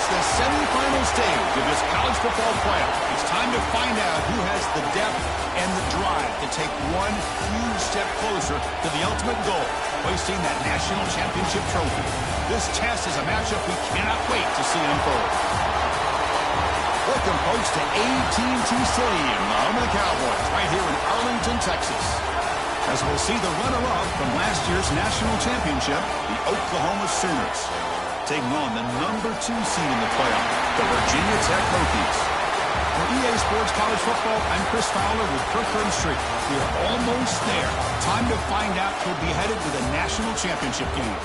The semifinal stage of this college football playoff. It's time to find out who has the depth and the drive to take one huge step closer to the ultimate goal, hoisting that national championship trophy. This test is a matchup we cannot wait to see unfold. Welcome, folks, to AT&T Stadium, the home of the Cowboys, right here in Arlington, Texas. As we'll see the runner-up from last year's national championship, the Oklahoma Sooners, taking on the #2 seed in the playoff, the Virginia Tech Hokies. For EA Sports College Football, I'm Chris Fowler with Kirk Herbstreit. We are almost there. Time to find out who'll be headed to the national championship game.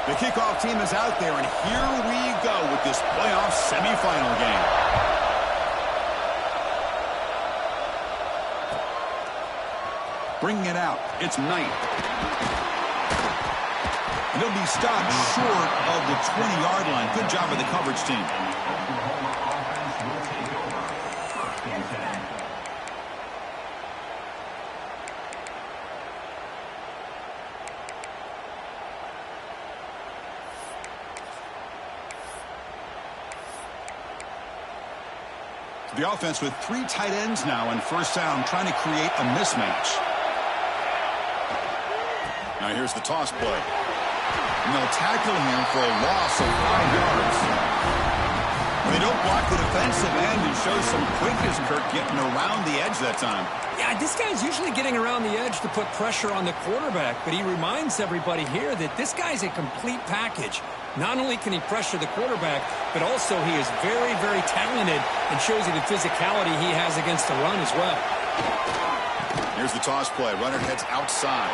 The kickoff team is out there, and here we go with this playoff semifinal game. Bringing it out, it's Knight. And he'll be stopped short of the 20-yard line. Good job of the coverage team. The offense with 3 tight ends now in first down, trying to create a mismatch. Now here's the toss play. And they'll tackle him for a loss of 5 yards. They don't block the defensive end and show some quickness, Kirk, getting around the edge that time. Yeah, this guy's usually getting around the edge to put pressure on the quarterback, but he reminds everybody here that this guy's a complete package. Not only can he pressure the quarterback, but also he is very, very talented and shows you the physicality he has against the run as well. Here's the toss play. Runner heads outside.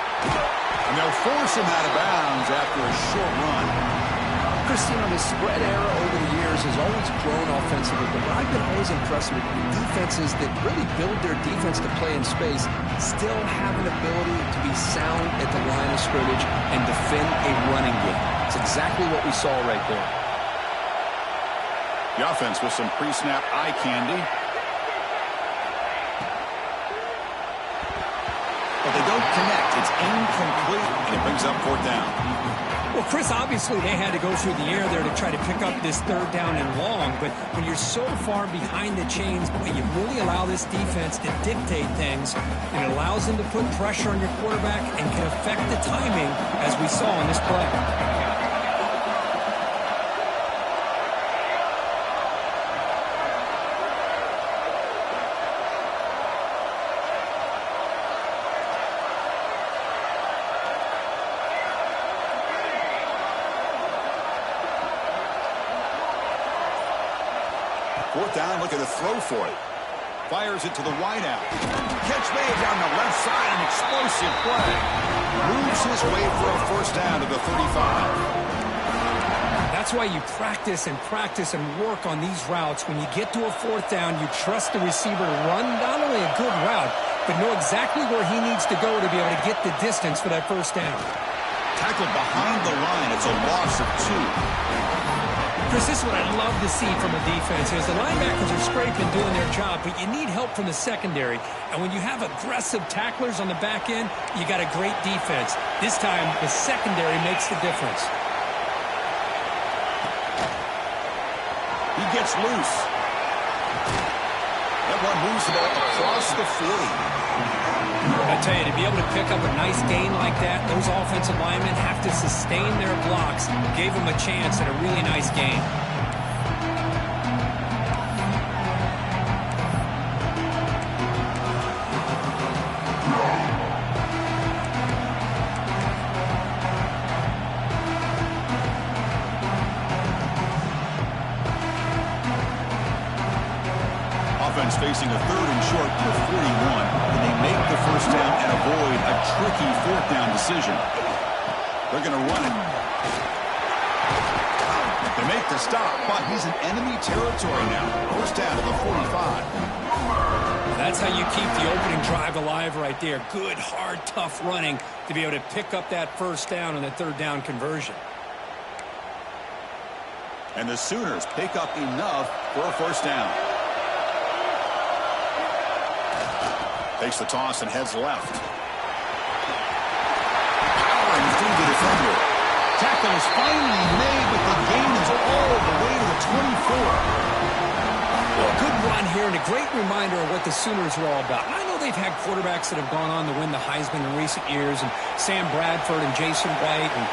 And they'll force him out of bounds after a short run. Christine, the spread era over the years has always grown offensively, but what I've been always impressed with defenses that really build their defense to play in space still have an ability to be sound at the line of scrimmage and defend a running game. It's exactly what we saw right there. The offense with some pre-snap eye candy. But they don't connect. It's incomplete, and it brings up 4th down. Well, Chris, obviously they had to go through the air there to try to pick up this 3rd down and long, but when you're so far behind the chains, boy, you really allow this defense to dictate things, and it allows them to put pressure on your quarterback and can affect the timing, as we saw in this play. 4th down, looking to throw for it. Fires it to the wideout. Catch made down the left side, an explosive play. Moves his way for a 1st down to the 35. That's why you practice and work on these routes. When you get to a 4th down, you trust the receiver to run not only a good route, but know exactly where he needs to go to be able to get the distance for that 1st down. Tackled behind the line. It's a loss of 2. Chris, this is what I love to see from a defense is the linebackers are scraping doing their job, but you need help from the secondary. And when you have aggressive tacklers on the back end, you got a great defense. This time, the secondary makes the difference. He gets loose. That one moves the ball across the 40. I tell you, to be able to pick up a nice gain like that, those offensive linemen have to sustain their blocks. Gave them a chance at a really nice gain. Offense facing a 3rd and short to the 41. And they make the 1st down and avoid a tricky 4th down decision. They're going to run it. They make the stop, but he's in enemy territory now. 1st down to the 45. That's how you keep the opening drive alive right there. Good, hard, tough running to be able to pick up that 1st down and the 3rd down conversion. And the Sooners pick up enough for a 1st down. Takes the toss and heads left. Powering through the defender. Tackle is finally made, but the gain is all the way to the 24. Well, a good run here and a great reminder of what the Sooners are all about. I know they've had quarterbacks that have gone on to win the Heisman in recent years, and Sam Bradford and Jason White and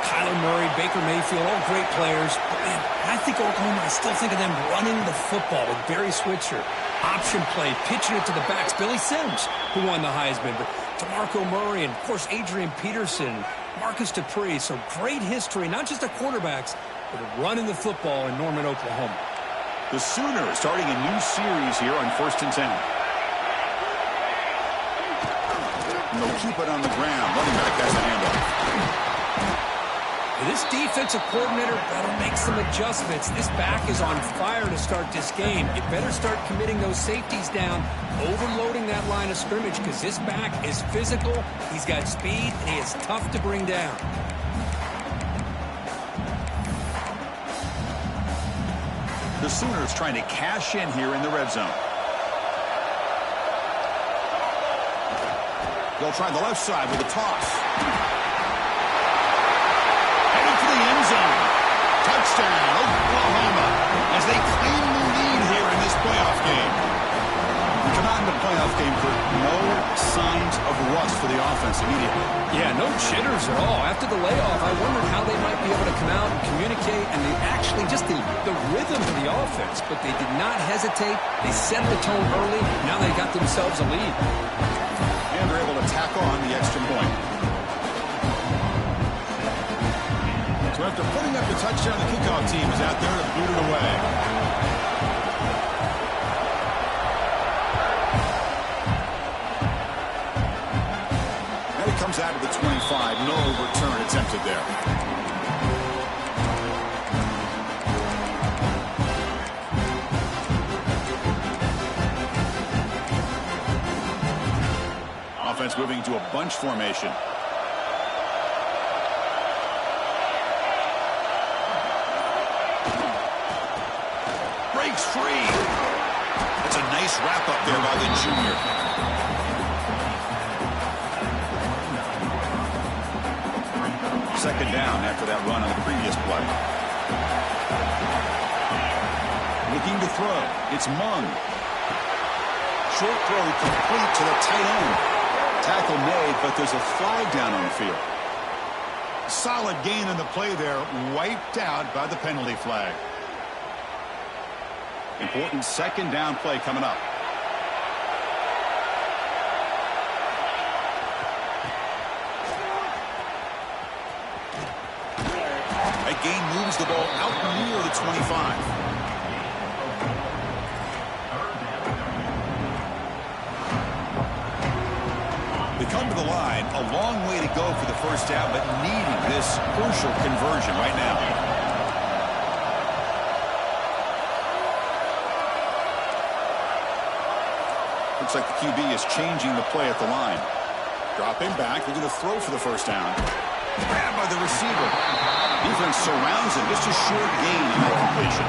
Kyler Murray, Baker Mayfield, all great players. But man, I think Oklahoma, I still think of them running the football with Barry Switzer. Option play, pitching it to the backs. Billy Sims, who won the Heisman, but DeMarco Murray and, of course, Adrian Peterson, Marcus Dupree. So great history, not just of quarterbacks, but of running the football in Norman, Oklahoma. The Sooners starting a new series here on 1st and 10. And they'll keep it on the ground. Running back has a handoff. This defensive coordinator better make some adjustments. This back is on fire to start this game. You better start committing those safeties down, overloading that line of scrimmage, because this back is physical, he's got speed, and he is tough to bring down. The Sooners trying to cash in here in the red zone. They'll try the left side with a toss. End zone. Touchdown, Oklahoma, as they claim the lead here in this playoff game. We come on to playoff game, Kurt, no signs of rust for the offense immediately. Yeah, no jitters at all. After the layoff, I wondered how they might be able to come out and communicate, and they actually just the rhythm of the offense. But they did not hesitate. They set the tone early. Now they got themselves a lead. And they're able to tack on the extra point. So after putting up the touchdown, the kickoff team is out there to boot it away. And it comes out of the 25. No return attempted there. Offense moving to a bunch formation. Breaks free. That's a nice wrap up there by the junior. Second down after that run on the previous play. Looking to throw. It's Mung. Short throw complete to the tight end. Tackle made, but there's a flag down on the field. Solid gain in the play there, wiped out by the penalty flag. Important second down play coming up. That gain moves the ball out near the 25. Come to the line, a long way to go for the first down, but needing this crucial conversion right now. Looks like the QB is changing the play at the line. Dropping back, looking to throw for the first down. Grabbed by the receiver. Defense surrounds him. Just a short gain in that completion.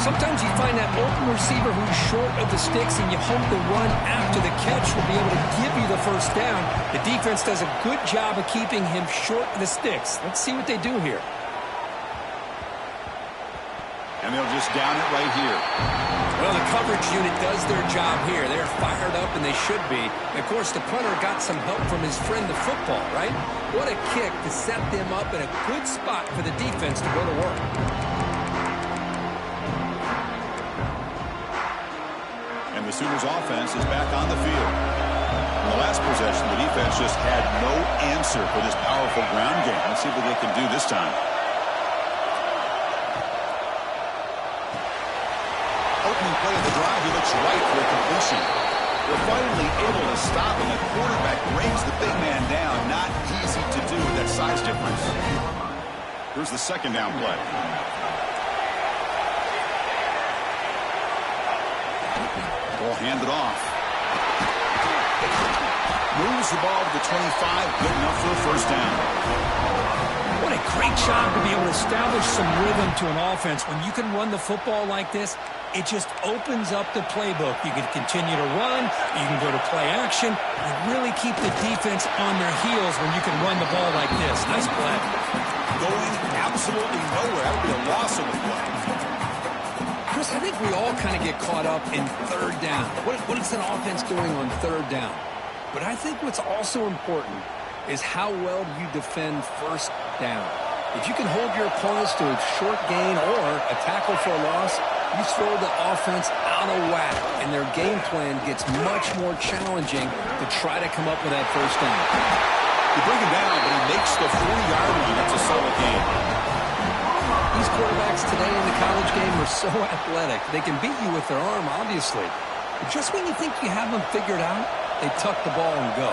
Sometimes you find that open receiver who's short of the sticks, and you hope the run after the catch will be able to give you the first down. The defense does a good job of keeping him short of the sticks. Let's see what they do here. And they'll just down it right here. Well, the coverage unit does their job here. They're fired up, and they should be. And of course, the punter got some help from his friend, the football, right? What a kick to set them up in a good spot for the defense to go to work. The Sooners offense is back on the field. In the last possession, the defense just had no answer for this powerful ground game. Let's see what they can do this time. Opening play of the drive, he looks right for a completion. They're finally able to stop him. The quarterback brings the big man down. Not easy to do with that size difference. Here's the second down play. Ball handed off. Moves the ball to the 25. Good enough for a first down. What a great job to be able to establish some rhythm to an offense. When you can run the football like this, it just opens up the playbook. You can continue to run. You can go to play action. And really keep the defense on their heels when you can run the ball like this. Nice play. Going absolutely nowhere. That would be a loss of the play. Chris, I think we all kind of get caught up in third down. What is an offense doing on third down? But I think what's also important is how well you defend first down. If you can hold your opponents to a short gain or a tackle for a loss, you throw the offense out of whack, and their game plan gets much more challenging to try to come up with that first down. You bring him down, but he makes the 40-yard line. That's a solid game. These quarterbacks today in the college game are so athletic. They can beat you with their arm, obviously. But just when you think you have them figured out, they tuck the ball and go.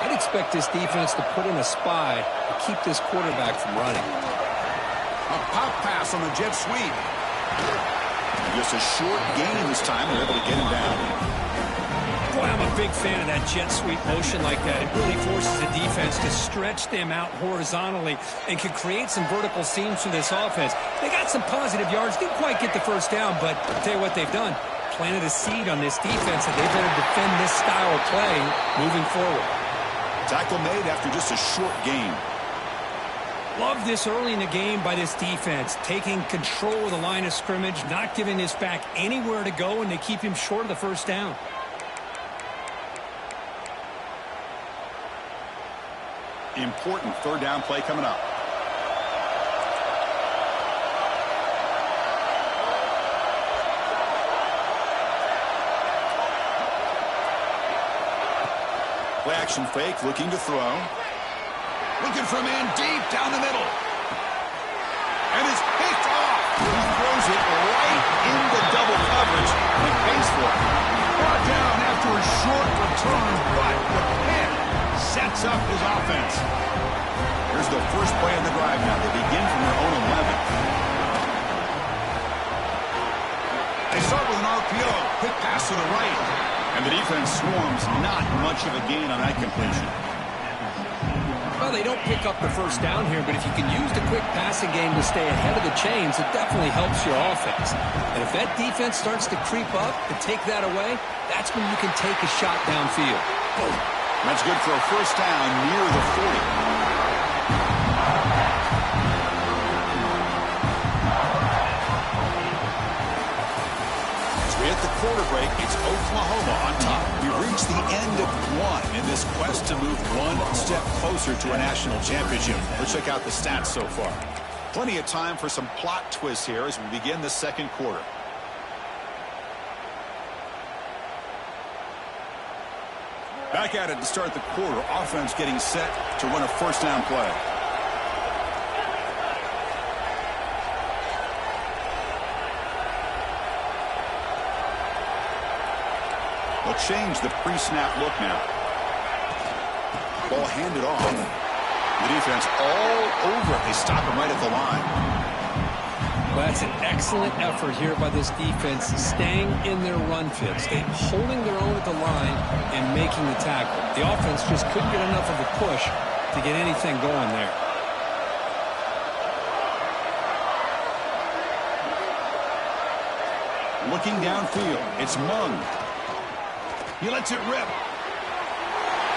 I'd expect this defense to put in a spy to keep this quarterback from running. A pop pass on the jet sweep. Just a short gain this time. They're able to get him down. Boy, I'm a big fan of that jet sweep motion like that. It really forces the defense to stretch them out horizontally and can create some vertical seams for this offense. They got some positive yards. Didn't quite get the first down, but I'll tell you what they've done. Planted a seed on this defense that they better defend this style of play moving forward. Tackle made after just a short gain. Love this early in the game by this defense, taking control of the line of scrimmage, not giving this back anywhere to go, and they keep him short of the first down. Important third down play coming up. Play action fake, looking to throw. Looking for a man deep down the middle. And it's picked off. He throws it right into double coverage and pays for it. Brought down after a short return, but the pick sets up his offense. Here's the first play of the drive now. They begin from their own 11. They start with an RPO. Quick pass to the right. And the defense swarms. Not much of a gain on that completion. Well, they don't pick up the first down here, but if you can use the quick passing game to stay ahead of the chains, it definitely helps your offense. And if that defense starts to creep up and take that away, that's when you can take a shot downfield. That's good for a first down near the 40. At the quarter break, it's Oklahoma on top. We've reached the end of one in this quest to move one step closer to a national championship. Let's check out the stats so far. Plenty of time for some plot twists here as we begin the second quarter. Back at it to start the quarter. Offense getting set to run a first down play. They'll change the pre-snap look now. Ball handed off. The defense all over it. They stop him right at the line. Well, that's an excellent effort here by this defense, staying in their run fits, holding their own at the line and making the tackle. The offense just couldn't get enough of a push to get anything going there. Looking downfield, it's Mung. He lets it rip.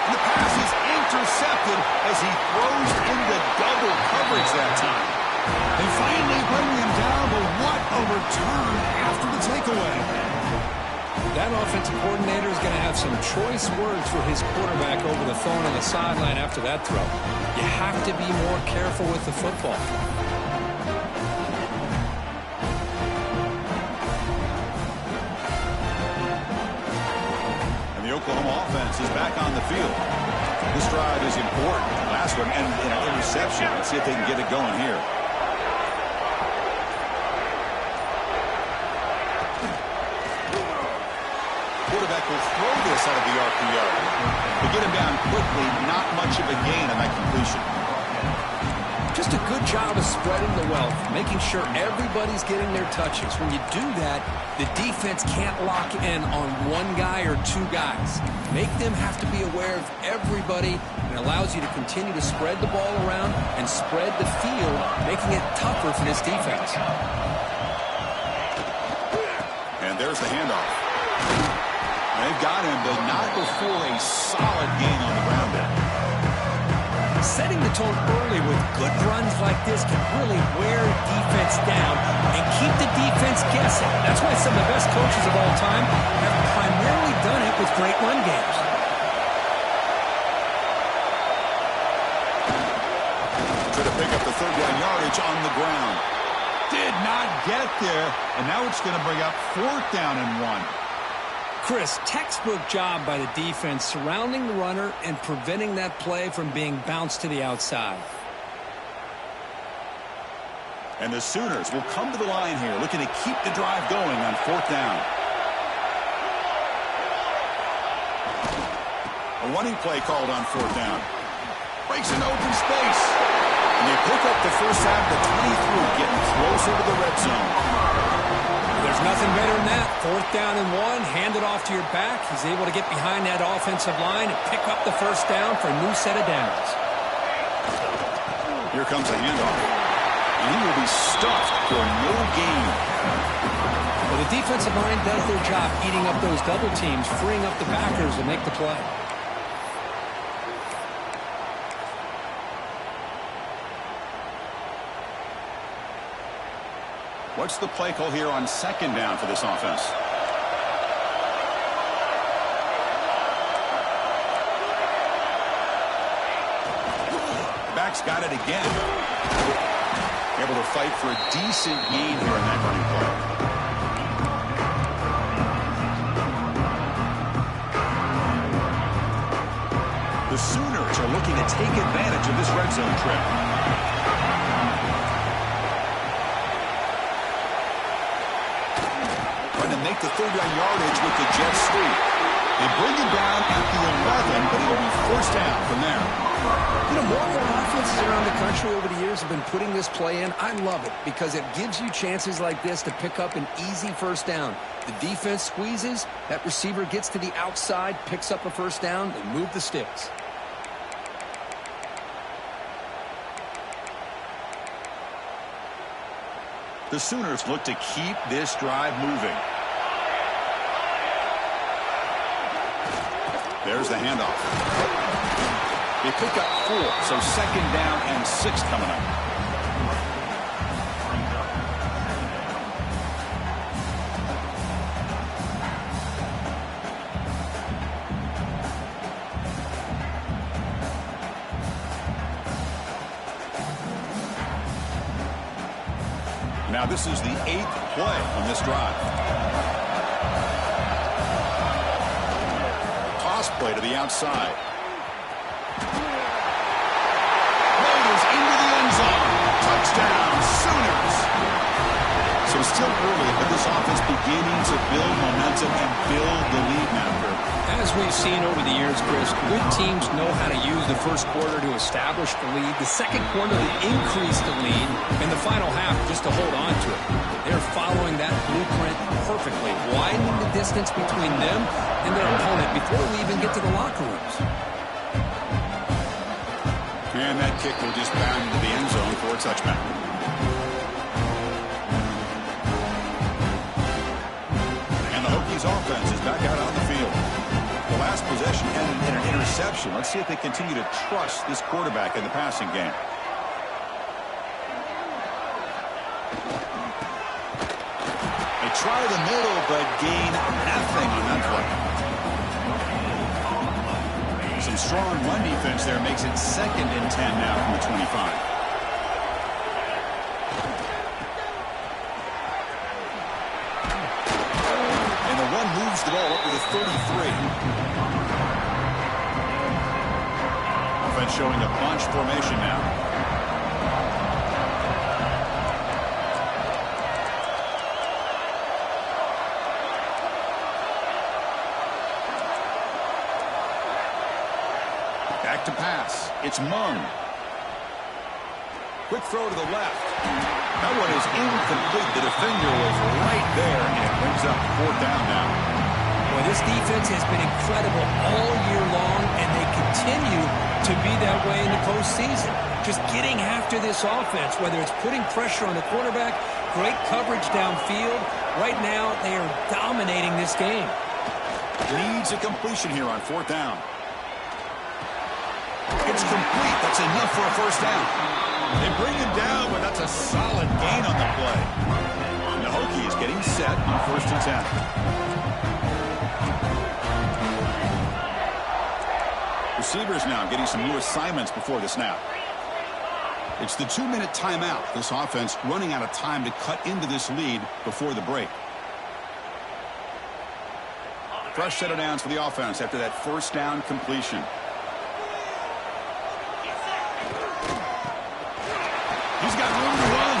The pass is intercepted as he throws into double coverage that time. They finally bring him down, but what a return after the takeaway. That offensive coordinator is going to have some choice words for his quarterback over the phone on the sideline after that throw. You have to be more careful with the football. The Oklahoma offense is back on the field. This drive is important. Last one ended in an interception. Let's see if they can get it going here. Quarterback will throw this out of the RPO. To get him down quickly, not much of a gain on that completion. Just a good job of spreading the wealth, making sure everybody's getting their touches. When you do that, the defense can't lock in on one guy or two guys. Make them have to be aware of everybody, and allows you to continue to spread the ball around and spread the field, making it tougher for this defense. And there's the handoff. They've got him, but not before a solid gain on the ground there. Setting the tone early with good runs like this can really wear defense down and keep the defense guessing. That's why some of the best coaches of all time have primarily done it with great run games. Try to pick up the third down yardage on the ground. Did not get there, and now it's going to bring up fourth down and 1. Chris, textbook job by the defense surrounding the runner and preventing that play from being bounced to the outside. And the Sooners will come to the line here, looking to keep the drive going on fourth down. A running play called on fourth down. Breaks into open space. And they pick up the first half of the 23, getting closer to the red zone. There's nothing better than that. Fourth down and 1, hand it off to your back. He's able to get behind that offensive line and pick up the first down for a new set of downs. Here comes a handoff. And he will be stuffed for no gain. Well, the defensive line does their job eating up those double teams, freeing up the backers to make the play. What's the play call here on second down for this offense? quarterback's got it again. Able to fight for a decent gain here in that running play. The Sooners are looking to take advantage of this red zone trip. Trying to make the third-down yardage with the Jets sweep. They bring it down at the 11, but it'll be first down from there. You know, more and more offenses around the country over the years have been putting this play in. I love it because it gives you chances like this to pick up an easy first down. The defense squeezes, that receiver gets to the outside, picks up a first down, they move the sticks. The Sooners look to keep this drive moving. There's the handoff. They pick up 4, so second down and 6 coming up. Now this is the 8th play on this drive. Toss play to the outside. Raiders into the end zone. Touchdown, Sooners. So it's still early, but this offense beginning to build momentum and build the lead now. As we've seen over the years, Chris, good teams know how to use the first quarter to establish the lead, the second quarter to increase the lead, and the final half just to hold on to it. They're following that blueprint perfectly, widening the distance between them and their opponent before we even get to the locker rooms. And that kick will just bound into the end zone for a touchback. And the Hokies offense is back out on the field. The last possession ended in an interception. Let's see if they continue to trust this quarterback in the passing game. They try the middle, but gain nothing on that play. Some strong run defense there makes it 2nd and 10 now from the 25. And the run moves the ball up to the 33. Offense showing a bunch formation now. Back to pass. It's Mung. Quick throw to the left. That one is incomplete. The defender was right there, and it brings up 4th down now. Boy, this defense has been incredible all year long, and they continue to be that way in the postseason. Just getting after this offense, whether it's putting pressure on the quarterback, great coverage downfield. Right now, they are dominating this game. Needs a completion here on 4th down. It's complete. That's enough for a first down. They bring him down, but that's a solid gain on the play. And the Hokies getting set on 1st and 10. Receivers now getting some new assignments before the snap. It's the 2-minute timeout. This offense running out of time to cut into this lead before the break. Fresh set of downs for the offense after that first down completion. He's got room to run.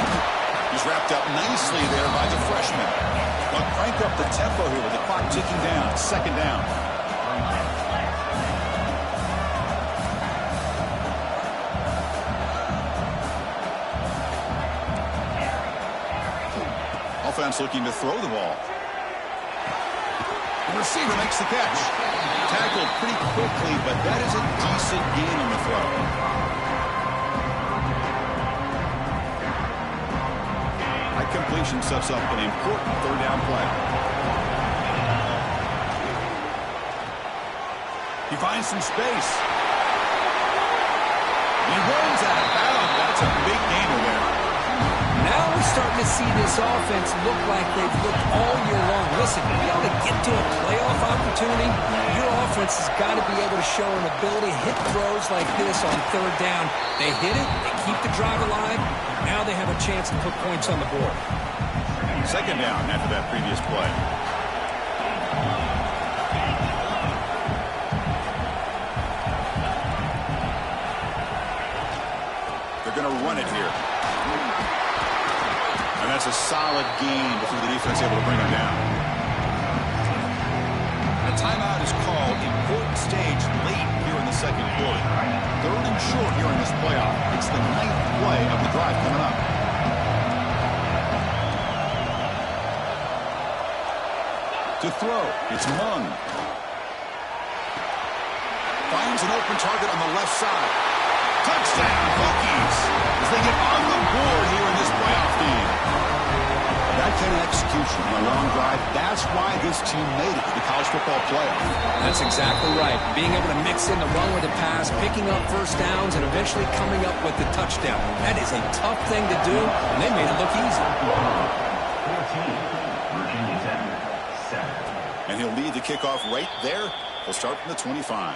He's wrapped up nicely there by the freshman. But crank up the tempo here with the clock ticking down. 2nd down. Offense looking to throw the ball. The receiver makes the catch. Tackled pretty quickly, but that is a decent gain on the throw. That completion sets up an important 3rd down play. He finds some space. He runs out of bounds. That's a big gainer there. Now we're starting to see this offense look like they've looked all year long. Listen, to be able to get to a playoff opportunity, your offense has got to be able to show an ability to hit throws like this on third down. They hit it, they keep the drive alive. Now they have a chance to put points on the board. Second down after that previous play. They're going to run it here. And that's a solid gain before the defense able to bring him down. A timeout is called. Important stage late here in the second quarter. Third and short here in this playoff. It's the 9th play of the drive coming up. To throw, it's Mung. Finds an open target on the left side. Touchdown, Hokies, as they get on the board here in this playoff game. That kind of execution on a long drive, that's why this team made it to the college football playoff. That's exactly right. Being able to mix in the run with the pass, picking up first downs, and eventually coming up with the touchdown. That is a tough thing to do, and they made it look easy. And he'll lead the kickoff right there. He'll start from the 25.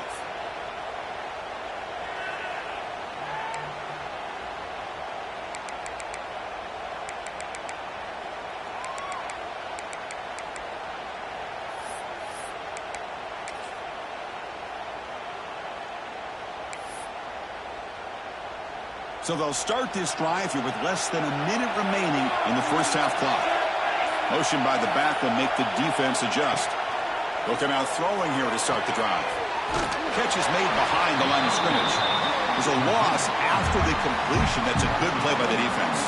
So they'll start this drive here with less than a minute remaining in the first half clock. Motion by the back will make the defense adjust. They'll come out throwing here to start the drive. Catch is made behind the line of scrimmage. There's a loss after the completion. That's a good play by the defense.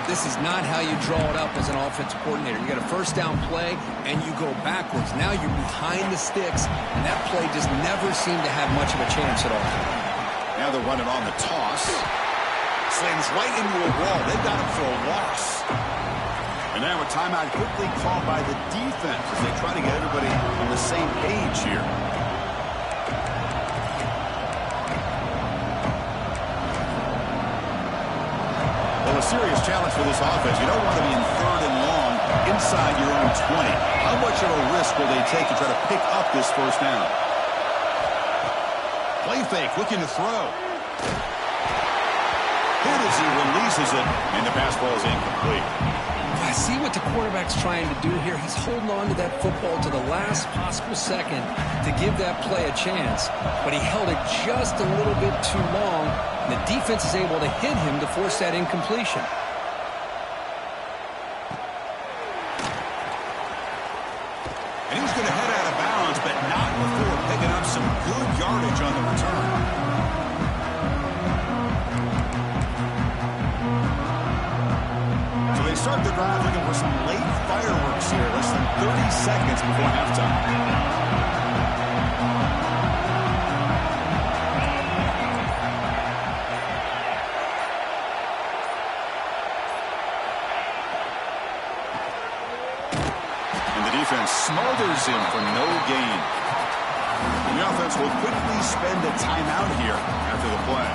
This is not how you draw it up as an offensive coordinator. You got a first down play, and you go backwards. Now you're behind the sticks, and that play just never seemed to have much of a chance at all. Now they're running on the toss. Slams right into a wall. They've got him for a loss. And now a timeout quickly called by the defense as they try to get everybody on the same page here. Well, a serious challenge for this offense. You don't want to be in third and long inside your own 20. How much of a risk will they take to try to pick up this first down? Play fake, looking to throw. Hit as he releases it, and the pass ball is incomplete. I see what the quarterback's trying to do here. He's holding on to that football to the last possible second to give that play a chance, but he held it just a little bit too long, and the defense is able to hit him to force that incompletion. And he's going to head out of bounds, but not before picking up some good yardage on the return. So they start the drive looking for some late fireworks here, less than 30 seconds before halftime. Smothers him for no gain. And the offense will quickly spend a timeout here after the play.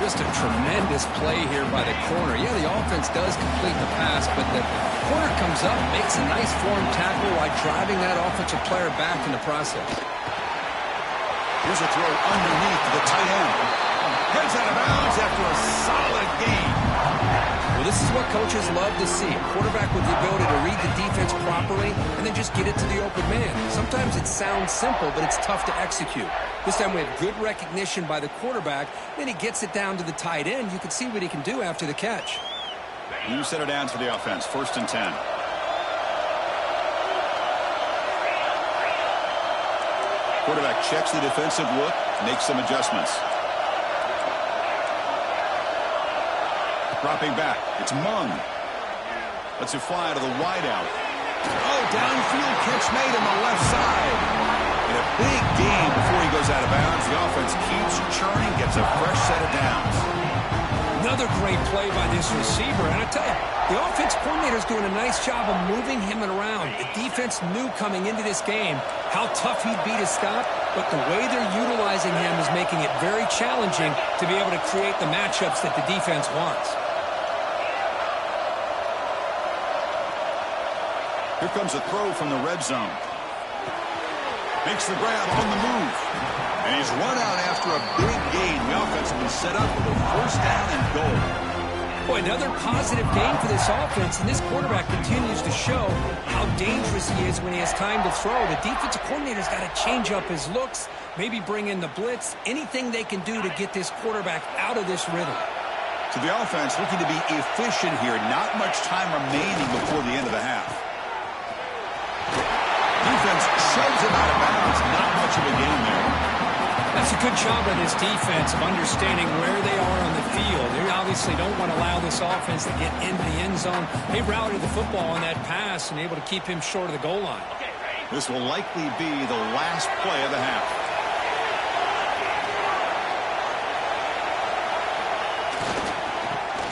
Just a tremendous play here by the corner. Yeah, the offense does complete the pass, but the corner comes up, makes a nice form tackle while driving that offensive player back in the process. Here's a throw underneath to the tight end. Heads out of bounds after a solid gain. Well, this is what coaches love to see. A quarterback with the ability to read the defense properly and then just get it to the open man. Sometimes it sounds simple, but it's tough to execute. This time we have good recognition by the quarterback. Then he gets it down to the tight end. You can see what he can do after the catch. You set it down for the offense. 1st and 10. Quarterback checks the defensive look, makes some adjustments. Dropping back, it's Mung. Lets it fly to the wideout. Oh, downfield catch made on the left side. And a big gain before he goes out of bounds. The offense keeps churning, gets a fresh set of downs. Another great play by this receiver. And I tell you, the offense coordinator is doing a nice job of moving him around. The defense knew coming into this game how tough he'd be to stop, but the way they're utilizing him is making it very challenging to be able to create the matchups that the defense wants. Here comes a throw from the red zone. Makes the grab on the move. And he's run out after a big gain. The offense will be set up with a first down and goal. Boy, another positive game for this offense, and this quarterback continues to show how dangerous he is when he has time to throw. The defensive coordinator's got to change up his looks, maybe bring in the blitz, anything they can do to get this quarterback out of this rhythm. So the offense looking to be efficient here. Not much time remaining before the end of the half. Defense shoves him out of bounds. Not much of a gain there. That's a good job by this defense of understanding where they are on the field. They obviously don't want to allow this offense to get into the end zone. They routed the football on that pass and able to keep him short of the goal line. This will likely be the last play of the half.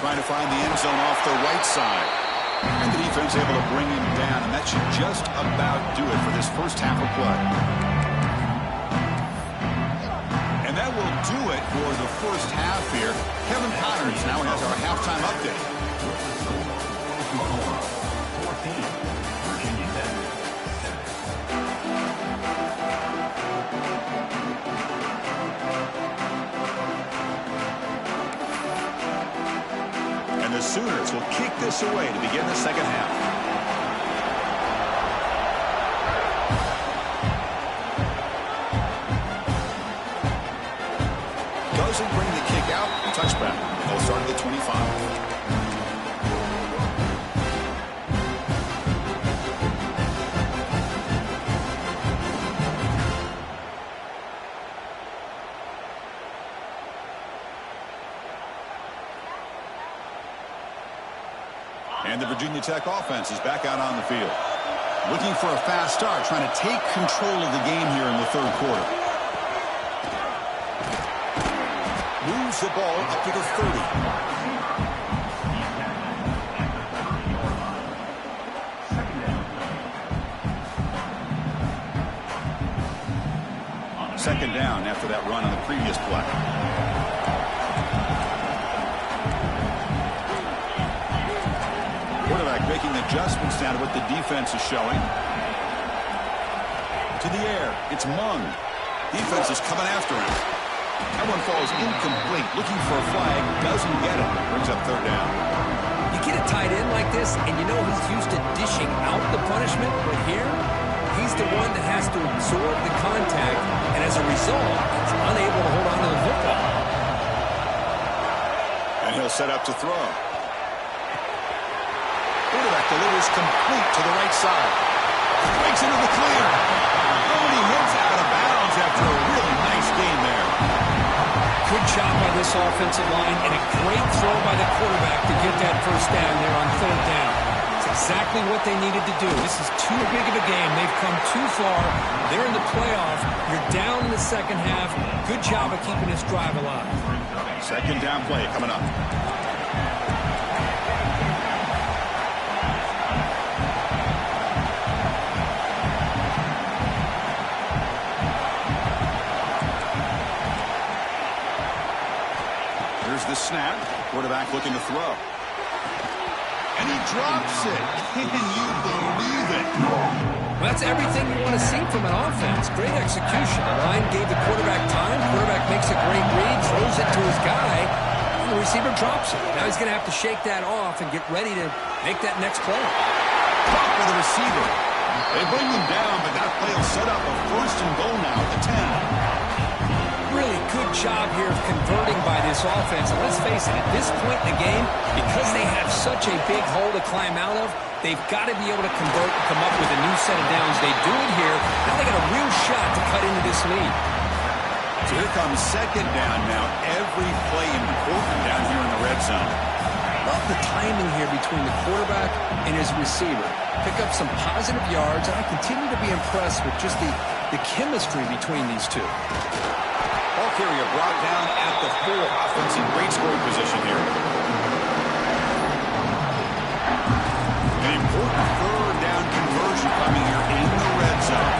Trying to find the end zone off the right side. And the defense able to bring him down, and that should just about do it for this first half of play. And that will do it for the first half here. Kevin Connors now has our halftime update. And the Sooners will kick this away to begin the second half. Doesn't bring the kick out. Touchback. They'll start at the 25. And the Virginia Tech offense is back out on the field. Looking for a fast start, trying to take control of the game here in the third quarter. Moves the ball up to the 30. Second down after that run on the previous play. Quarterback making adjustments down to what the defense is showing. To the air. It's Mung. Defense is coming after him. That one falls incomplete. Looking for a flag. Doesn't get it. Brings up third down. You get a tight end like this, and you know he's used to dishing out the punishment. But here, he's the one that has to absorb the contact, and as a result, he's unable to hold on to the football. And he'll set up to throw. Quarterback delivers complete to the right side. Breaks into the clear. Oh, and he hits out of bounds after a really nice gain there. Good job by this offensive line, and a great throw by the quarterback to get that first down there on third down. It's exactly what they needed to do. This is too big of a game. They've come too far. They're in the playoff. You're down in the second half. Good job of keeping this drive alive. Second down play coming up. The snap. Quarterback looking to throw. And he drops it. Can you believe it? Well, that's everything you want to see from an offense. Great execution. The line gave the quarterback time. Quarterback makes a great read, throws it to his guy, and the receiver drops it. Now he's going to have to shake that off and get ready to make that next play. Caught by the receiver. They bring him down, but that play will set up a first and goal now at the 10. Really good job here of converting by this offense. And let's face it, at this point in the game, because they have such a big hole to climb out of, they've got to be able to convert and come up with a new set of downs. They do it here. Now they got a real shot to cut into this lead. So here comes second down now. Every play important down here in the red zone. Love the timing here between the quarterback and his receiver. Pick up some positive yards, and I continue to be impressed with just the chemistry between these two. Ball carrier brought down at the 4. Offense in great scoring position here. An important third down conversion coming here in the red zone.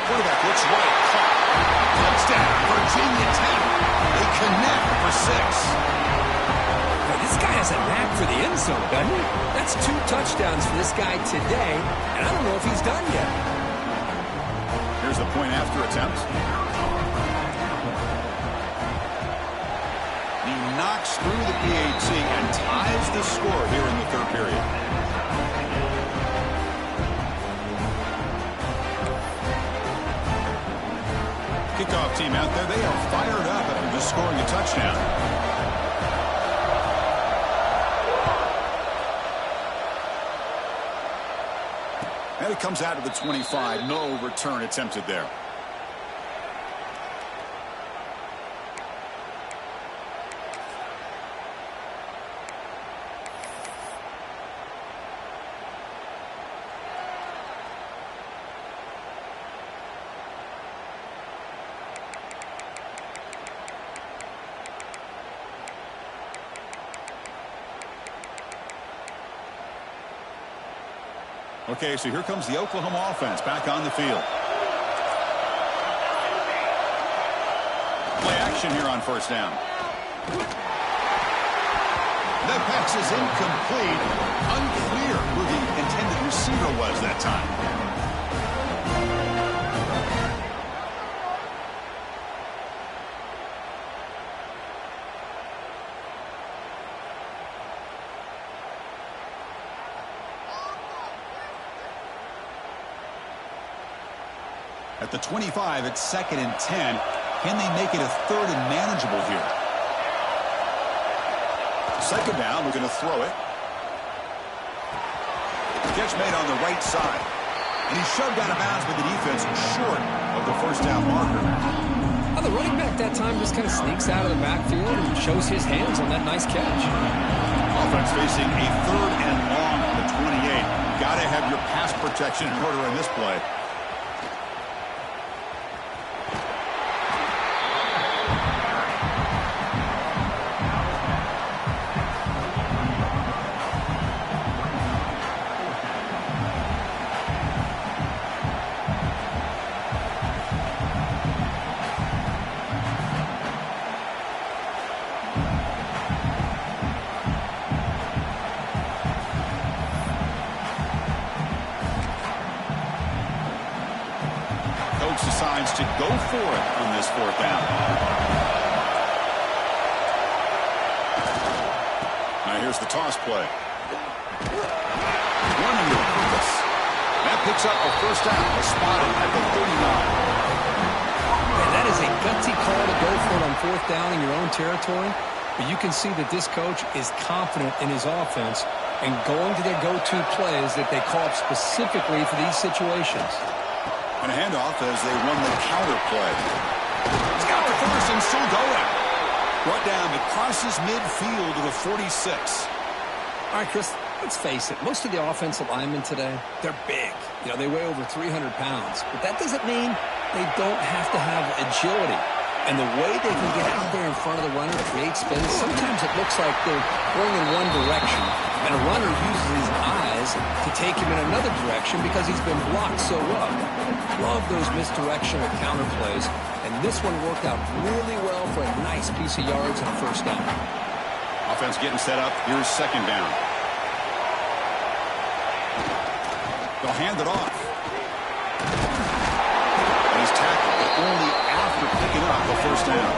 Quarterback looks right. Caught. Touchdown, Virginia Tech. They connect for 6. This guy has has a knack for the end zone, doesn't he? That's 2 touchdowns for this guy today, and I don't know if he's done yet. Here's the point after attempt. He knocks through the PAT and ties the score here in the third period. Kickoff team out there, they are fired up after just scoring a touchdown. And it comes out of the 25. No return attempted there. Okay, so here comes the Oklahoma offense back on the field. Play action here on first down. That pass is incomplete. Unclear who the intended receiver was that time. At the 25, it's 2nd and 10. Can they make it a 3rd and manageable here? 2nd down, we're going to throw it. Catch made on the right side. And he's shoved out of bounds with the defense short of the first down marker. Well, the running back that time just kind of sneaks out of the backfield and shows his hands on that nice catch. Offense facing a 3rd and long on the 28. Got to have your pass protection in order in this play. Decides to go for it on this 4th down. Now here's the toss play. Running with purpose. That picks up the first down. Spotted at the 39. Man, that is a gutsy call to go for it on 4th down in your own territory. But you can see that this coach is confident in his offense and going to their go-to plays that they call up specifically for these situations. And a handoff as they run the counter play. He's got the first and still going. Brought down that crosses midfield to the 46. All right, Chris, let's face it. Most of the offensive linemen today, they're big. You know, they weigh over 300 pounds. But that doesn't mean they don't have to have agility. And the way they can get out there in front of the runner, create space, sometimes it looks like they're going in one direction. And a runner uses his eyes to take him in another direction because he's been blocked so well. Love those misdirectional counter plays. And this one worked out really well for a nice piece of yards and a first down. Offense getting set up. Here's 2nd down. They'll hand it off. And he's tackled, but only after picking up the first down.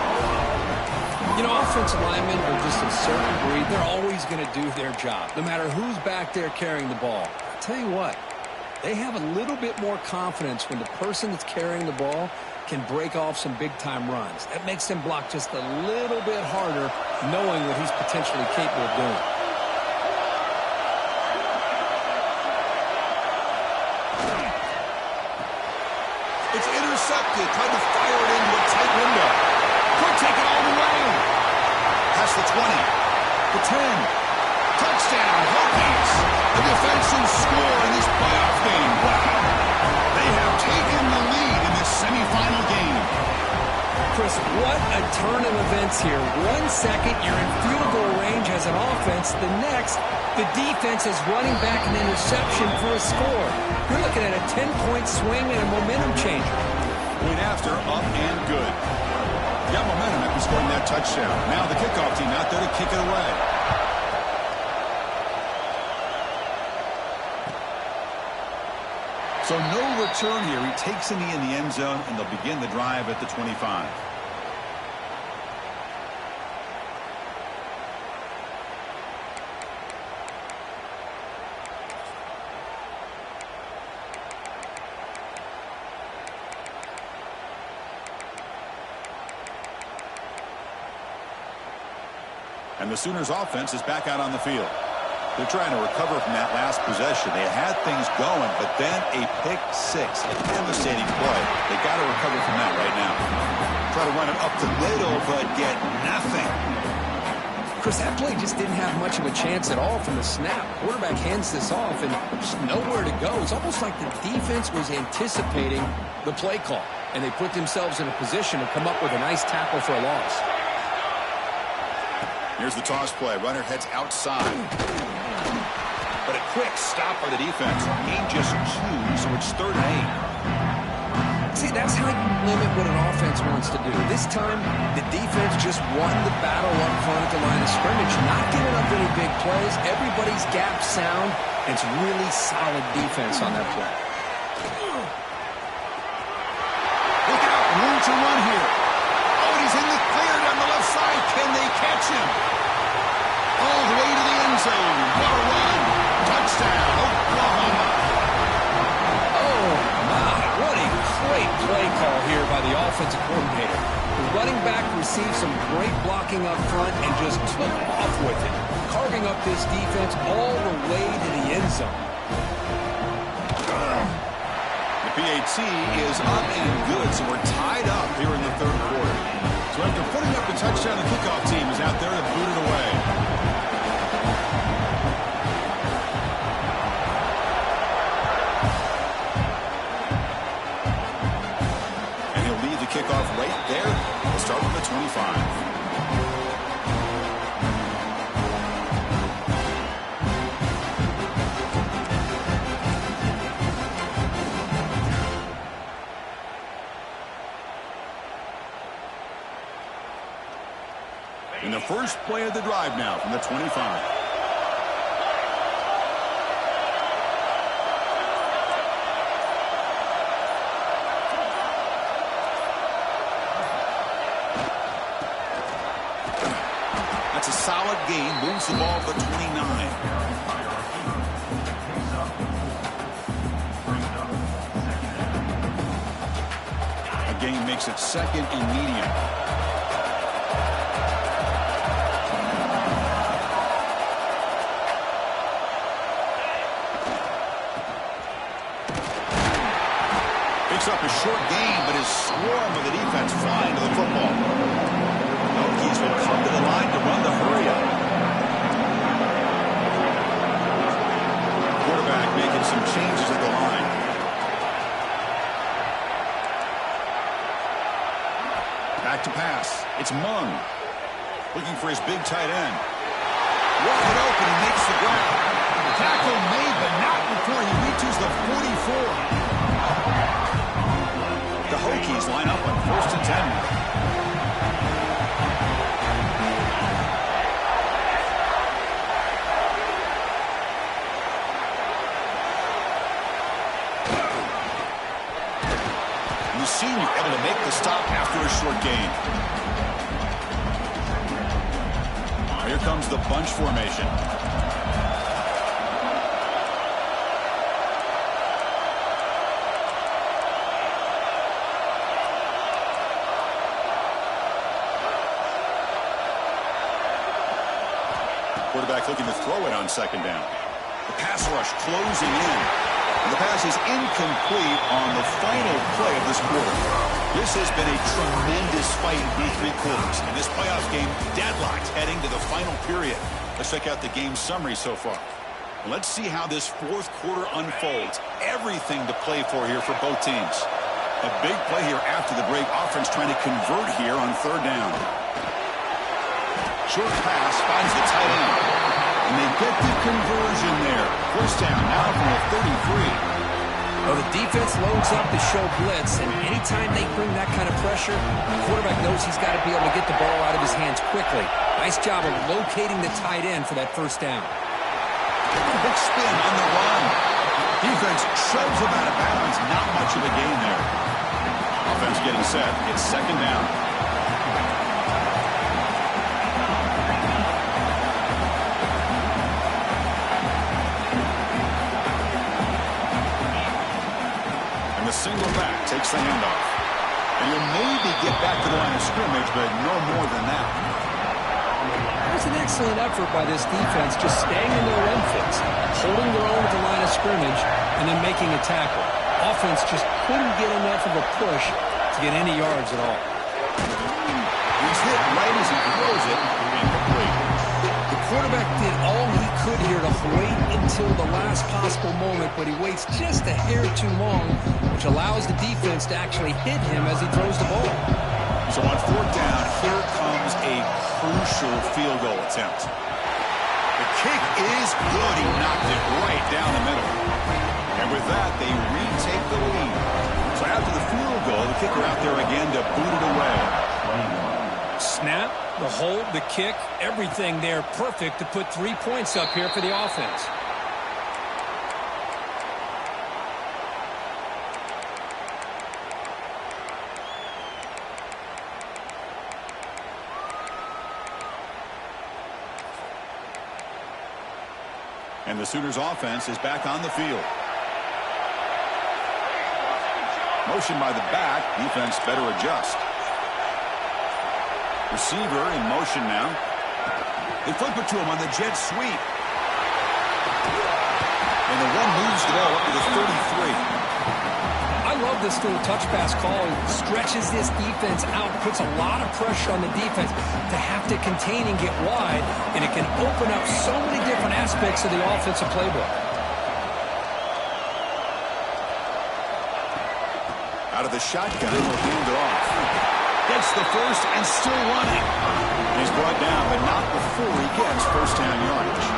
You know, offensive linemen are just a certain breed. They're always going to do their job, no matter who's back there carrying the ball. I'll tell you what, they have a little bit more confidence when the person that's carrying the ball can break off some big-time runs. That makes them block just a little bit harder, knowing what he's potentially capable of doing. It's intercepted. Tried to fire it into a tight window. Could take it all the way. Past the 20. The 10. Touchdown. Hokies. The defensive score in this playoff game. Wow. They have taken the lead in this semifinal game. Chris, what a turn of events here. 1 second, you're in field goal range as an offense. The next, the defense is running back an interception for a score. You're looking at a 10-point swing and a momentum changer. Point after, up and good. Got momentum after scoring that touchdown. Now the kickoff team out there to kick it away. So no return here. He takes a knee in the end zone, and they'll begin the drive at the 25. And the Sooners offense is back out on the field. They're trying to recover from that last possession. They had things going, but then a pick six, a devastating play. They got to recover from that right now. Try to run it up the middle, but get nothing. Chris, that play just didn't have much of a chance at all from the snap. Quarterback hands this off and just nowhere to go. It's almost like the defense was anticipating the play call, and they put themselves in a position to come up with a nice tackle for a loss. Here's the toss play. Runner heads outside. But a quick stop by the defense. Gain just 2, so it's 3rd and 8. See, that's how you limit what an offense wants to do. This time, the defense just won the battle up front at the line of scrimmage. Not giving up any big plays. Everybody's gap sound. It's really solid defense on that play. Look out. Room to run here. Oh, and he's in the clear down the left side. Can they catch him? All the way to the end zone. What a run. Touchdown, Oklahoma. Oh, my. What a great play call here by the offensive coordinator. The running back received some great blocking up front and just took off with it, carving up this defense all the way to the end zone. The PAT is up and good, so we're tied up here in the 3rd quarter. So after putting up the touchdown, the kickoff team is out there to boot it away. And he'll lead the kickoff right there. We'll start with the 25. In the first play of the drive now from the 25. That's a solid gain. Moves the ball to the 29. A gain makes it 2nd and medium. Up a short gain, but his swarm of the defense flying to the football. Hokies will come to the line to run the hurry up. Quarterback making some changes at the line. Back to pass. It's Mung. Looking for his big tight end. Wide open, he makes the grab. Tackle made, but not before he reaches the 44. The Hokies line up on 1st and 10. The senior able to make the stop after a short gain. Here comes the bunch formation. Quarterback looking to throw it on 2nd down. The pass rush closing in. And the pass is incomplete on the final play of this quarter. This has been a tremendous fight in 3 quarters. And this playoff game deadlocked heading to the final period. Let's check out the game summary so far. Let's see how this 4th quarter unfolds. Everything to play for here for both teams. A big play here after the break. Offense trying to convert here on 3rd down. Short pass finds the tight end. And they get the conversion there. 1st down now from the 33. Well, the defense loads up to show blitz, and anytime they bring that kind of pressure, the quarterback knows he's got to be able to get the ball out of his hands quickly. Nice job of locating the tight end for that 1st down. Big spin on the run. Defense shows them out of bounds. Not much of a gain there. Offense getting set. It's second down. And the single back takes the handoff. And he'll maybe get back to the line of scrimmage, but no more than that. There's an excellent effort by this defense, just staying in their run fits, holding their own at the line of scrimmage, and then making a tackle. Offense just couldn't get enough of a push to get any yards at all. He's hit right as he throws it, incomplete. The quarterback did all he could here to wait until the last possible moment, but he waits just a hair too long, which allows the defense to actually hit him as he throws the ball. So on fourth down, here comes a crucial field goal attempt. The kick is good. He knocked it right down the middle. And with that, they retake the lead. So after the field goal, the kicker out there again to boot it away. Snap, the hold, the kick, everything there perfect to put 3 points up here for the offense. And the Sooners offense is back on the field. Motion by the back. Defense better adjust. Receiver in motion now. They flip it to him on the jet sweep. And the one moves the ball up to the 33. I love this little touch pass call. It stretches this defense out, puts a lot of pressure on the defense to have to contain and get wide, and it can open up so many different aspects of the offensive playbook. Out of the shotgun, he'll hand it off. Gets the first and still running. He's brought down, but not before he gets first down yardage.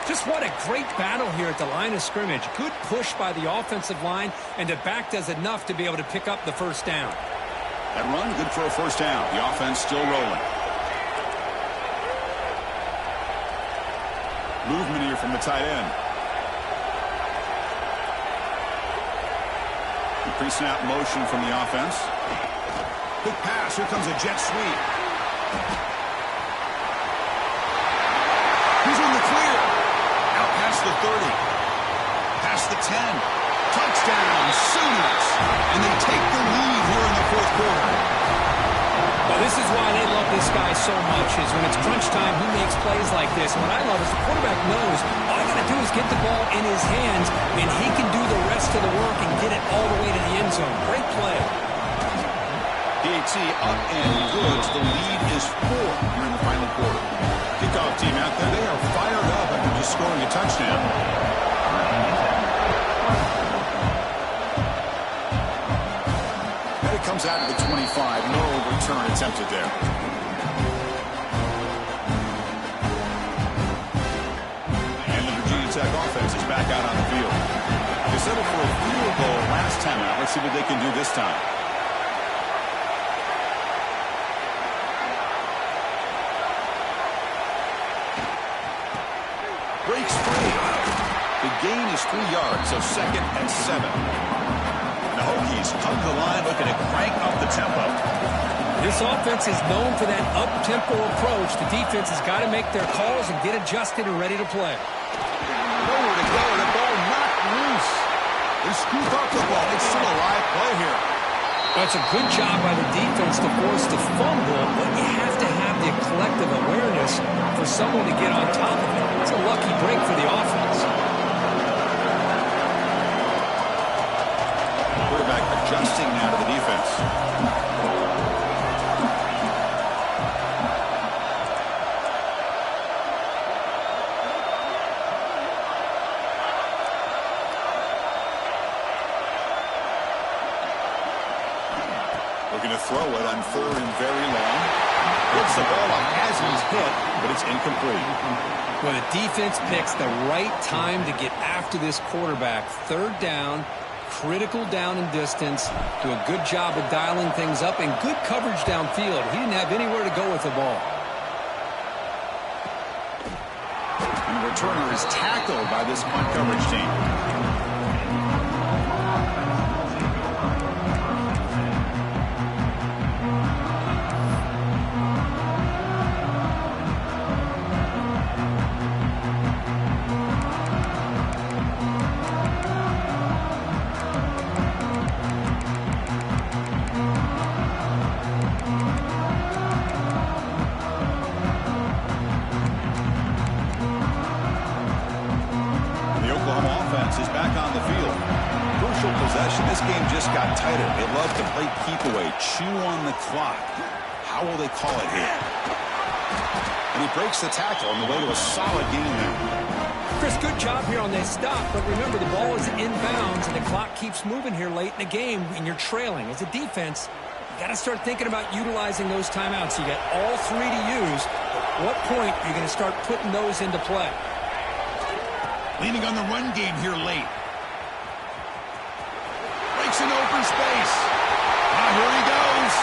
Just what a great battle here at the line of scrimmage. Good push by the offensive line, and the back does enough to be able to pick up the first down. That run, good for a first down. The offense still rolling. Movement here from the tight end. Pre-snap motion from the offense. Good pass. Here comes a jet sweep. He's in the clear. Out past the 30. Past the 10. Touchdown, Sooners. And they take the lead here in the fourth quarter. Well, this is why they love this guy so much, is when it's crunch time, he makes plays like this. And what I love is the quarterback knows all I got to do is get the ball in his hands, and he can do the rest of the work and get it all the way to the end zone. Great play. DAT up and good. The lead is 4 here in the final quarter. Kickoff team out there. They are fired up after just scoring a touchdown. And it comes out of the 25. No return attempted there. And the Virginia Tech offense is back out on the field. They settled for a field goal last time out. Let's see what they can do this time. Breaks free. The gain is 3 yards, so second and 7. The Hokies hug the line, looking to crank up the tempo. This offense is known for that up-tempo approach. The defense has got to make their calls and get adjusted and ready to play. Nowhere to go. The ball knocked loose. They scoop up the ball. It's still a live play here. That's a good job by the defense to force the fumble, but you have to have the collective awareness for someone to get on top of it. It's a lucky break for the offense. Quarterback adjusting now to the defense. Looking to throw it on 3rd and very long. Gets the ball up as he's hit, but it's incomplete. Well, the defense picks the right time to get after this quarterback. 3rd down, critical down and distance. Do a good job of dialing things up and good coverage downfield. He didn't have anywhere to go with the ball. And the returner is tackled by this punt coverage team. Is back on the field. Crucial possession. This game just got tighter. They love to play keep away, chew on the clock. How will they call it here? And he breaks the tackle on the way to a solid game there. Chris, good job here on this stop, but remember the ball is inbounds and the clock keeps moving here late in the game and you're trailing. As a defense, you got to start thinking about utilizing those timeouts. You got all three to use. At what point are you going to start putting those into play? Leaning on the run game here late. Breaks into open space. Here he goes.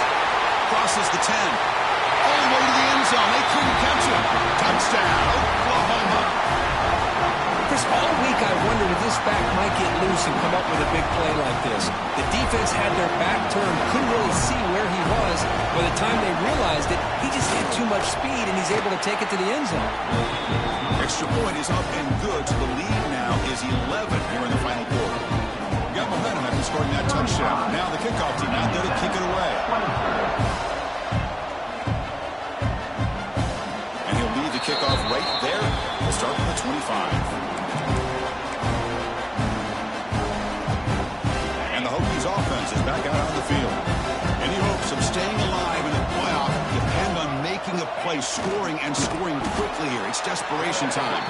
Crosses the 10. All the way to the end zone. They couldn't catch him. Touchdown, Oklahoma. Chris, all week I wondered if this back might get loose and come up with a big play like this. The defense had their back turned, couldn't really see where he was. By the time they realized it, he just had too much speed, and he's able to take it to the end zone. Extra point is up and good, so the lead now is 11 here in the final quarter. We got momentum after scoring that touchdown. Now the kickoff team out there to kick it away. And he'll lead the kickoff right there. We'll start with the 25. And the Hokies offense is back out on the field. Any hopes of staying alive in the playoff depend on making a play, scoring and scoring quickly here. It's desperation time.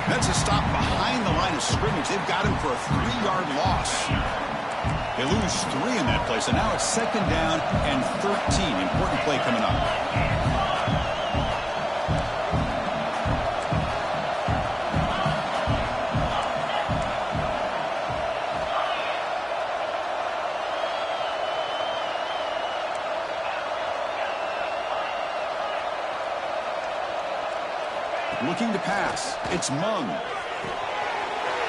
That's a stop behind the line of scrimmage. They've got him for a 3-yard loss. They lose 3 in that play, so now it's 2nd down and 13. Important play coming up. Looking to pass. It's Mung.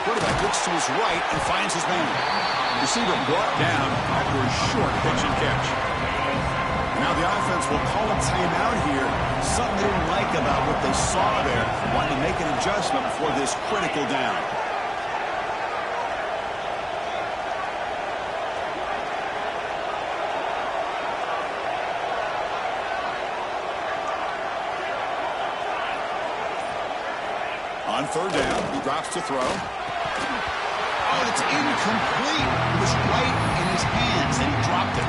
Quarterback looks to his right and finds his man. Receiver brought down after a short pitch and catch. Now the offense will call a timeout here. Something they didn't like about what they saw there. Wanting to make an adjustment before this critical down. On 3rd down, he drops to throw. Oh, it's incomplete. It was right in his hands, and he dropped it.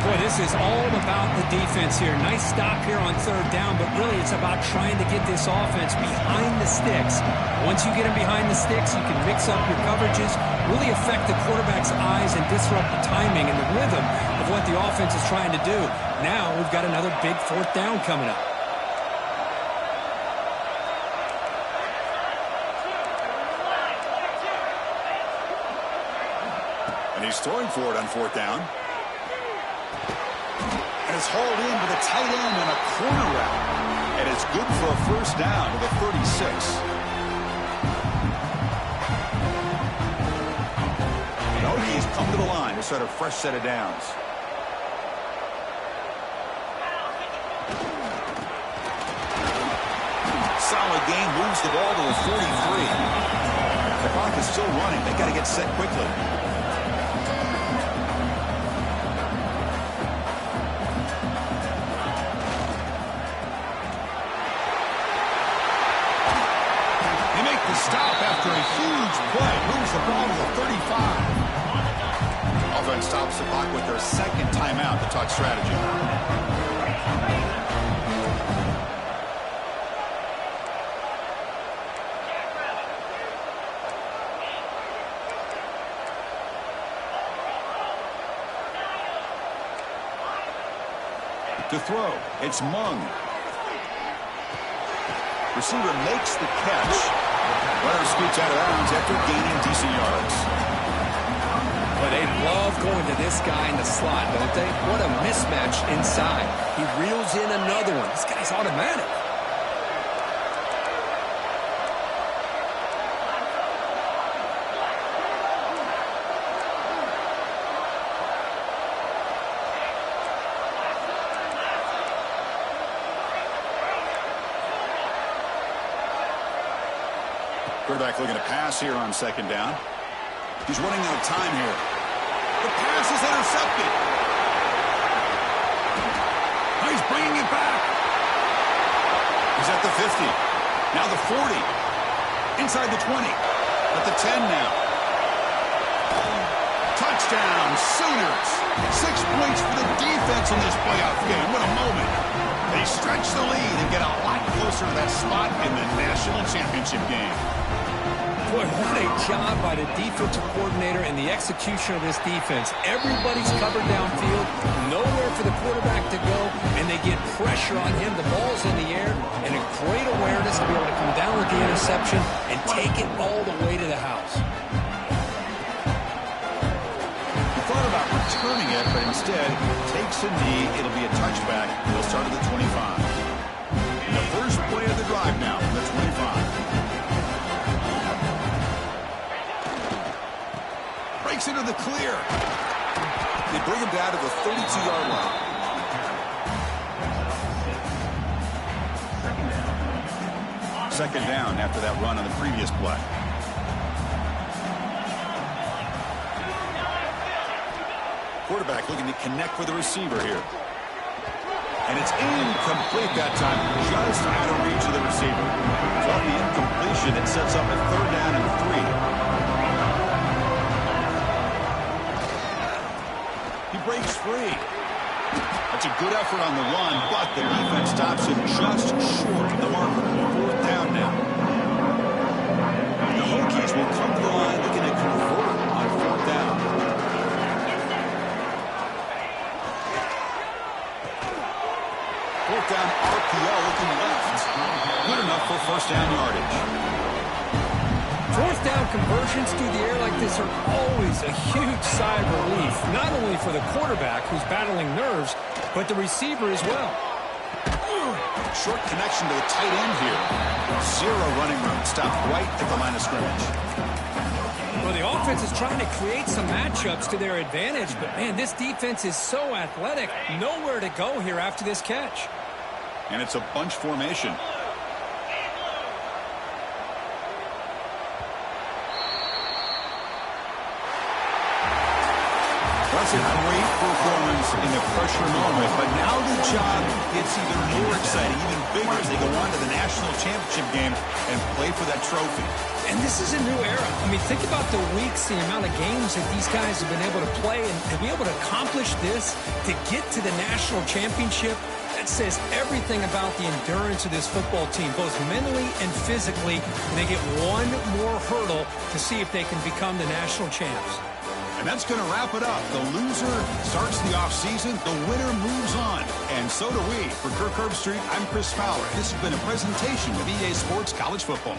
Boy, this is all about the defense here. Nice stop here on 3rd down, but really it's about trying to get this offense behind the sticks. Once you get them behind the sticks, you can mix up your coverages, really affect the quarterback's eyes and disrupt the timing and the rhythm of what the offense is trying to do. Now we've got another big 4th down coming up. He's throwing for it on 4th down. And it's hauled in with a tight end and a corner route. And it's good for a 1st down to the 36. The Hokies come to the line to start a fresh set of downs. Solid gain, moves the ball to the 43. The clock is still running. They got to get set quickly. Stop after a huge play. Moves the ball to the 35. Offense stops the clock with their 2nd timeout to talk strategy. To throw, it's Mung. Receiver makes the catch. Runner scoots out of bounds after gaining decent yards. But they love going to this guy in the slot, don't they? What a mismatch inside. He reels in another one. This guy's automatic. Quarterback looking to pass here on second down. He's running out of time here. The pass is intercepted. He's bringing it back. He's at the 50. Now the 40. Inside the 20. At the 10 now. Touchdown, Sooners. 6 points for the defense in this playoff game. What a moment. They stretch the lead and get a lot closer to that spot in the national championship game. Boy, what a job by the defensive coordinator and the execution of this defense. Everybody's covered downfield, nowhere for the quarterback to go, and they get pressure on him. The ball's in the air, and a great awareness to be able to come down with the interception and take it all the way to the house. He thought about returning it, but instead takes a knee. It'll be a touchback. He'll start at the 25. The first play of the drive now from the 25. Breaks into the clear. They bring him down to the 32-yard line. Second down after that run on the previous play. Quarterback looking to connect with the receiver here. And it's incomplete that time, just out of reach of the receiver. So on the incompletion, it sets up a third down and 3. He breaks free. That's a good effort on the run, but the defense stops him just short of the marker. Fourth down now. The Hokies will come to the line looking to convert on fourth down. Fourth down RPO looking left. Good enough for first down yardage. Fourth down conversions through the air like this are always a huge sigh of relief, not only for the quarterback who's battling nerves, but the receiver as well. Short connection to the tight end here. Zero running room. Stopped right at the line of scrimmage. Well, the offense is trying to create some matchups to their advantage, but, man, this defense is so athletic. Nowhere to go here after this catch. And it's a bunch formation. That's a great performance in the pressure moment, but now the job gets even more exciting, even bigger as they go on to the national championship game and play for that trophy. And this is a new era. I mean, think about the weeks, the amount of games that these guys have been able to play, and to be able to accomplish this, to get to the national championship, that says everything about the endurance of this football team, both mentally and physically. And they get one more hurdle to see if they can become the national champs. And that's going to wrap it up. The loser starts the offseason. The winner moves on. And so do we. For Kirk Herbstreit, I'm Chris Fowler. This has been a presentation of EA Sports College Football.